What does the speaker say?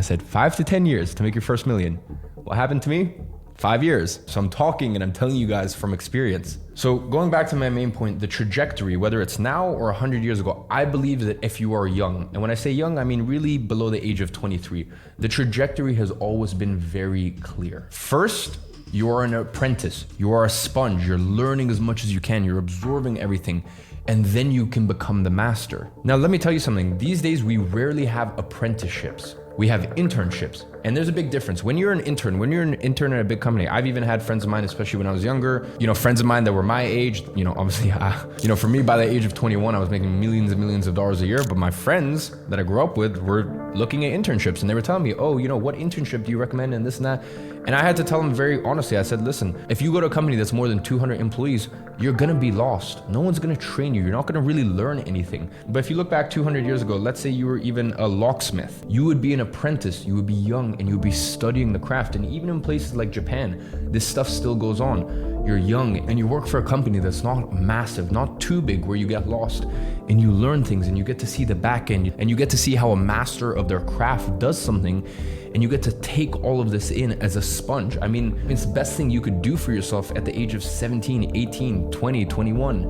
I said 5 to 10 years to make your first million. What happened to me? 5 years. So I'm talking and I'm telling you guys from experience. So going back to my main point, the trajectory, whether it's now or 100 years ago, I believe that if you are young, and when I say young, I mean really below the age of 23, the trajectory has always been very clear. First, you are an apprentice. You are a sponge. You're learning as much as you can. You're absorbing everything. And then you can become the master. Now, let me tell you something. These days, we rarely have apprenticeships. We have internships. And there's a big difference. When you're an intern at a big company, I've even had friends of mine, especially when I was younger, friends of mine that were my age, obviously, for me, by the age of 21, I was making millions and millions of dollars a year. But my friends that I grew up with were looking at internships and they were telling me, oh, what internship do you recommend and this and that? And I had to tell them very honestly, I said, listen, if you go to a company that's more than 200 employees, you're gonna be lost. No one's gonna train you. You're not gonna really learn anything. But if you look back 200 years ago, let's say you were even a locksmith, you would be an apprentice, you would be young and you would be studying the craft. And even in places like Japan, this stuff still goes on. You're young and you work for a company that's not massive, not too big where you get lost, and you learn things and you get to see the back end and you get to see how a master of their craft does something, and you get to take all of this in as a sponge. I mean, it's the best thing you could do for yourself at the age of 17, 18, 20, 21.